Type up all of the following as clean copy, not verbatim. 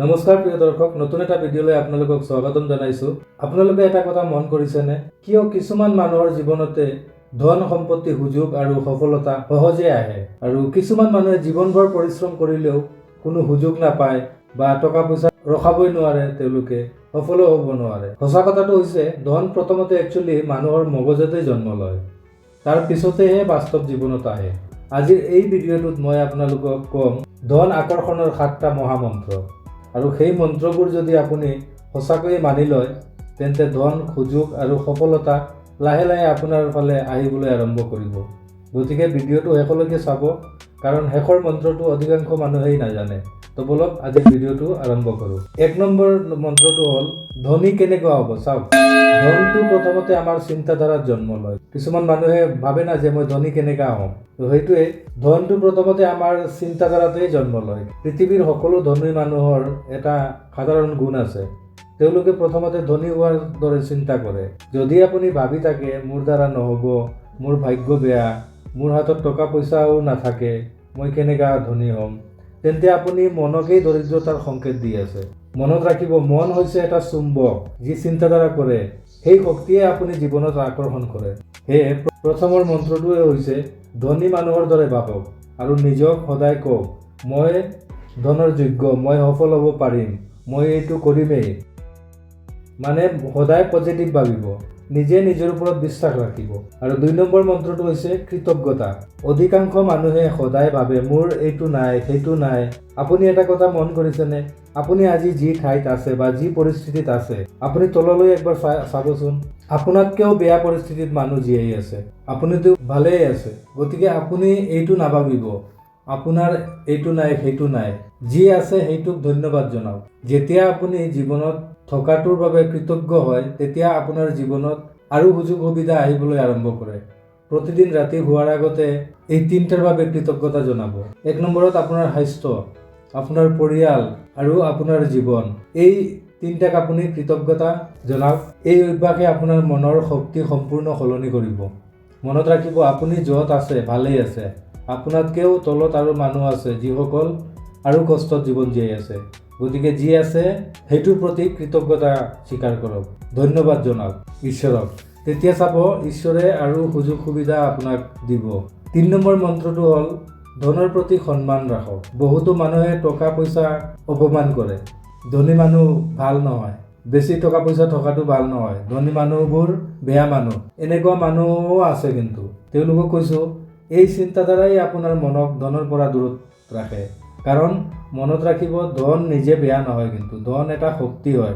নমস্কাৰ প্ৰিয় দৰ্শক, নতুন এটা ভিডিঅ'লৈ আপোনালোকক স্বাগতম জনাইছো। আপোনালোকে এটা কথা মন কৰিছেনে, কিয় কিছুমান মানুহৰ জীৱনতে ধন সম্পত্তি, সুযোগ আৰু সফলতা সহজে আহে আৰু কিছুমান মানুহে জীৱনভৰ পৰিশ্ৰম কৰিলেও কোনো সুযোগ নাপায় বা টকা পইচা ৰখাবই নোৱাৰে, তেওঁলোকে সফল হ'ব নোৱাৰে। সঁচা কথাটো হৈছে, ধন প্ৰথমতে একচুৱেলি মানুহৰ মগজতে জন্ম লয়, তাৰ পিছতেহে বাস্তৱ জীৱনত আহে। আজিৰ এই ভিডিঅ'টোত মই আপোনালোকক ক'ম ধন আকৰ্ষণৰ 7টা মহামন্ত্ৰ, আৰু সেই মন্ত্ৰবোৰ যদি আপুনি সঁচাকৈয়ে মানি লয়, তেন্তে ধন, সুযোগ আৰু সফলতা লাহে লাহে আপোনাৰ ফালে আহিবলৈ আৰম্ভ কৰিব। গতিকে ভিডিঅ'টো শেষলৈকে চাব, কাৰণ শেষৰ মন্ত্ৰটো অধিকাংশ মানুহেই নাজানে। তো বলক আজিৰ ভিডিঅ'টো আৰম্ভ কৰোঁ। 1 নম্বৰ মন্ত্ৰটো হ'ল ধনী কেনেকুৱা হ'ব। চাওক, ধনটো প্ৰথমতে আমাৰ চিন্তাধাৰাত জন্ম লয়। কিছুমান মানুহে ভাবে না যে মই ধনী কেনেকুৱা হ'ম, তো সেইটোৱে, ধনটো প্ৰথমতে আমাৰ চিন্তাধাৰাতেই জন্ম লয়। পৃথিৱীৰ সকলো ধনী মানুহৰ এটা সাধাৰণ গুণ আছে, তেওঁলোকে প্ৰথমতে ধনী হোৱাৰ দৰে চিন্তা কৰে। যদি আপুনি ভাবি থাকে মোৰ দ্বাৰা নহ'ব, মোৰ ভাগ্য বেয়া, মোৰ হাতত টকা পইচাও নাথাকে, মই কেনেকুৱা ধনী হ'ম, তেন্তে আপুনি মনকেই দৰিদ্ৰতাৰ সংকেত দি আছে। মনত ৰাখিব, মন হৈছে এটা চুম্বক, যি চিন্তাধাৰা কৰে সেই শক্তিয়ে আপুনি জীৱনত আকৰ্ষণ কৰে। সেয়ে প্ৰথমৰ মন্ত্ৰটোৱে হৈছে ধনী মানুহৰ দৰে ভাবক আৰু নিজক সদায় কওক, মই ধনৰ যোগ্য, মই সফল হ'ব পাৰিম, মই এইটো কৰিমেই। মানে সদায় পজিটিভ ভাবিব, নিজে নিজৰ ওপৰত বিশ্বাস ৰাখিব। আৰু 2 নম্বৰ মন্ত্ৰটো হৈছে কৃতজ্ঞতা। অধিকাংশ মানুহে সদায় ভাবে মোৰ এইটো নাই, সেইটো নাই। আপুনি এটা কথা মন কৰিছেনে, আপুনি আজি যি ঠাইত আছে বা যি পৰিস্থিতিত আছে, আপুনি তললৈ একবাৰ চাবচোন, আপোনাতকৈও বেয়া পৰিস্থিতিত মানুহ জীয়াই আছে, আপুনিতো ভালেই আছে। গতিকে আপুনি এইটো নাভাবিব আপোনাৰ এইটো নাই, সেইটো নাই। যি আছে সেইটোক ধন্যবাদ জনাওক। যেতিয়া আপুনি জীৱনত থকাটোৰ বাবে কৃতজ্ঞ হয়, তেতিয়া আপোনাৰ জীৱনত আৰু সুযোগ সুবিধা আহিবলৈ আৰম্ভ কৰে। প্ৰতিদিন ৰাতি শোৱাৰ আগতে এই 3টাৰ বাবে কৃতজ্ঞতা জনাব। 1 নম্বৰত আপোনাৰ স্বাস্থ্য, আপোনাৰ পৰিয়াল আৰু আপোনাৰ জীৱন। এই 3টাক আপুনি কৃতজ্ঞতা জনাওক। এই অভ্যাসে আপোনাৰ মনৰ শক্তি সম্পূৰ্ণ সলনি কৰিব। মনত ৰাখিব, আপুনি য'ত আছে ভালেই আছে, আপোনাতকৈও তলত আৰু মানুহ আছে যিসকল আৰু কষ্টত জীৱন জীয়াই আছে। গতিকে যি আছে সেইটোৰ প্ৰতি কৃতজ্ঞতা স্বীকাৰ কৰক, ধন্যবাদ জনাওক ঈশ্বৰক। তেতিয়া চাব ঈশ্বৰে আৰু সুযোগ সুবিধা আপোনাক দিব। 3 নম্বৰ মন্ত্ৰটো হ'ল ধনৰ প্ৰতি সন্মান ৰাখক। বহুতো মানুহে টকা পইচা অপমান কৰে। ধনী মানুহ ভাল নহয়, বেছি টকা পইচা থকাটো ভাল নহয়, ধনী মানুহবোৰ বেয়া মানুহ, এনেকুৱা মানুহো আছে। কিন্তু তেওঁলোকক কৈছোঁ, এই চিন্তাধাৰাই আপোনাৰ মনক ধনৰ পৰা দূৰত ৰাখে। কাৰণ মনত ৰাখিব, ধন নিজে বেয়া নহয়, কিন্তু ধন এটা শক্তি হয়।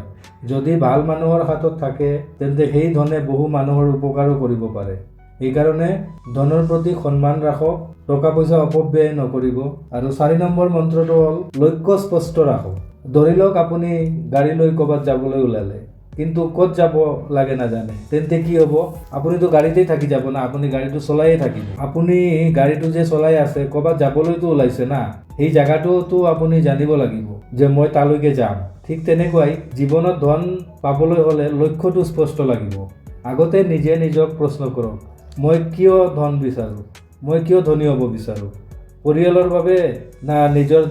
যদি ভাল মানুহৰ হাতত থাকে, তেন্তে সেই ধনে বহু মানুহৰ উপকাৰো কৰিব পাৰে। সেইকাৰণে ধনৰ প্ৰতি সন্মান ৰাখক, টকা পইচা অপব্যয় নকৰিব। আৰু 4 নম্বৰ মন্ত্ৰটো হ'ল লক্ষ্য স্পষ্ট ৰাখক। ধৰি লওক আপুনি গাড়ী লৈ ক'ৰবাত যাবলৈ ওলালে, কিন্তু ক'ত যাব লাগে নাজানে, তেন্তে কি হ'ব? আপুনিতো গাড়ীতেই থাকি যাব না, আপুনি গাড়ীটো চলাইয়ে থাকিব। আপুনি গাড়ীটো যে চলাই আছে, ক'ৰবাত যাবলৈতো ওলাইছে না, সেই জাগাটোতো আপুনি জানিব লাগিব যে মই তালৈকে যাম। ঠিক তেনেকুৱাই জীৱনত ধন পাবলৈ হ'লে লক্ষ্যটো স্পষ্ট লাগিব। আগতে নিজে নিজক প্ৰশ্ন কৰক, মই কিয় ধন বিচাৰোঁ, মই কিয় ধনী হ'ব বিচাৰোঁ? পৰিয়ালৰ বাবে না নিজৰ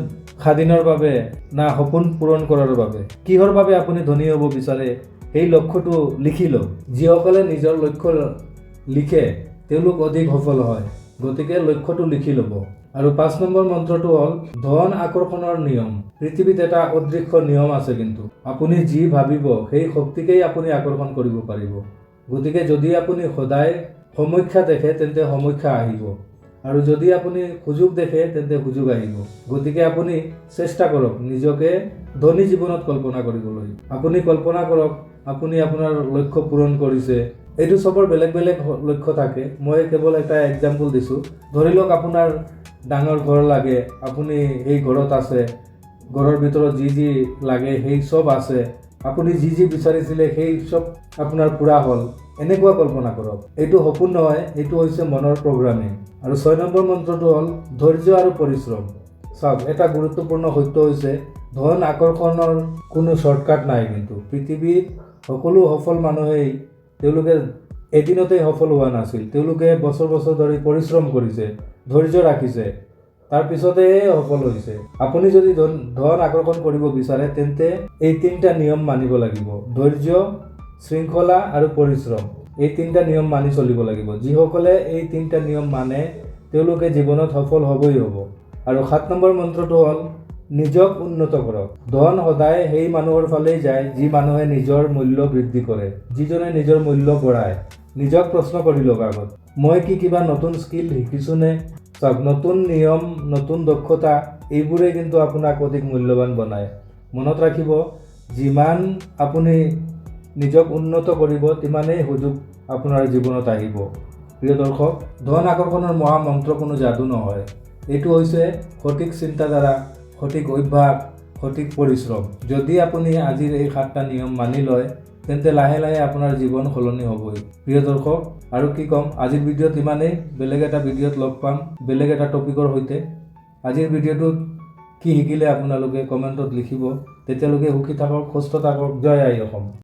স্বাধীনৰ বাবে না সপোন পূৰণ কৰাৰ বাবে? কিহৰ বাবে আপুনি ধনী হ'ব বিচাৰে, সেই লক্ষ্যটো লিখি লওক। যিসকলে নিজৰ লক্ষ্য লিখে তেওঁলোক অধিক সফল হয়। গতিকে লক্ষ্যটো লিখি ল'ব। আৰু 5 নম্বৰ মন্ত্ৰটো হ'ল ধন আকৰ্ষণৰ নিয়ম। পৃথিৱীত এটা অদৃশ্য নিয়ম আছে, কিন্তু আপুনি যি ভাবিব সেই শক্তিকেই আপুনি আকৰ্ষণ কৰিব পাৰিব। গতিকে যদি আপুনি সদায় সমীক্ষা দেখে, তেন্তে সমীক্ষা আহিব, আৰু যদি আপুনি সুযোগ দেখে, তেন্তে সুযোগ আহিব। গতিকে আপুনি চেষ্টা কৰক নিজকে ধনী জীৱনত কল্পনা কৰিবলৈ। আপুনি কল্পনা কৰক আপুনি আপোনাৰ লক্ষ্য পূৰণ কৰিছে। এইটো চবৰ বেলেগ বেলেগ লক্ষ্য থাকে, মই কেৱল এটা এক্সাম্পল দিছোঁ। ধৰি লওক আপোনাৰ ডাঙৰ ঘৰ লাগে, আপুনি সেই ঘৰত আছে, ঘৰৰ ভিতৰত যি যি লাগে সেই চব আছে, আপুনি যি যি বিচাৰিছিলে সেই চব আপোনাৰ পূৰা হ'ল, এনেকুৱা কল্পনা কৰক। এইটো সপোন নহয়, এইটো হৈছে মনৰ প্ৰগ্ৰামিং। আৰু 6 নম্বৰ মন্ত্ৰটো হ'ল ধৈৰ্য আৰু পৰিশ্ৰম। চাওক, এটা গুৰুত্বপূৰ্ণ সত্য হৈছে ধন আকৰ্ষণৰ কোনো শ্বৰ্টকাট নাই। কিন্তু পৃথিৱীত সকলো সফল মানুহেই তেওঁলোকে এদিনতেই সফল হোৱা নাছিল। তেওঁলোকে বছৰ বছৰ ধৰি পৰিশ্ৰম কৰিছে, ধৈৰ্য ৰাখিছে, তাৰ পিছতে সফল হৈছে। আপুনি যদি ধন আকৰ্ষণ কৰিব বিচাৰে তেন্তে এই 3টা নিয়ম মানিব লাগিব। ধৈৰ্য, শৃংখলা আৰু পৰিশ্ৰম। এই 3টা নিয়ম মানি চলিব লাগিব। যিসকলে এই 3টা নিয়ম মানে তেওঁলোকে জীৱনত সফল হ'বই হ'ব। আৰু 7 নম্বৰ মন্ত্ৰটো হ'ল নিজক উন্নত কৰক। ধন সদায় সেই মানুহৰ ফালেই যায় যি মানুহে নিজৰ মূল্য বৃদ্ধি কৰে, যিজনে নিজৰ মূল্য বঢ়ায়। নিজক প্ৰশ্ন কৰি লওক আগত, মই কিবা নতুন স্কিল শিকিছোনে? চাওক, নতুন নিয়ম, নতুন দক্ষতা এইবোৰে কিন্তু আপোনাক অধিক মূল্যৱান বনায়। মনত ৰাখিব, যিমান আপুনি নিজক উন্নত কৰিব তিমানেই সুযোগ আপোনাৰ জীৱনত আহিব। প্ৰিয় দৰ্শক, ধন আকৰ্ষণৰ মহামন্ত্ৰ কোনো যাদু নহয়। এইটো হৈছে সঠিক চিন্তাধাৰা, সঠিক অভ্যাস, সঠিক পৰিশ্ৰম। যদি আপুনি আজিৰ এই 7টা নিয়ম মানি লয় তেন্তে লাহে লাহে আপোনাৰ জীৱন সলনি হ'বই। প্ৰিয় দৰ্শক, আৰু কি ক'ম, আজিৰ ভিডিঅ'ত ইমানেই। বেলেগ এটা ভিডিঅ'ত লগ পাম, বেলেগ এটা টপিকৰ সৈতে। আজিৰ ভিডিঅ'টোত কি শিকিলে আপোনালোকে কমেণ্টত লিখিব। তেতিয়ালৈকে সুখী থাকক, সুস্থ থাকক। জয় আই অসম।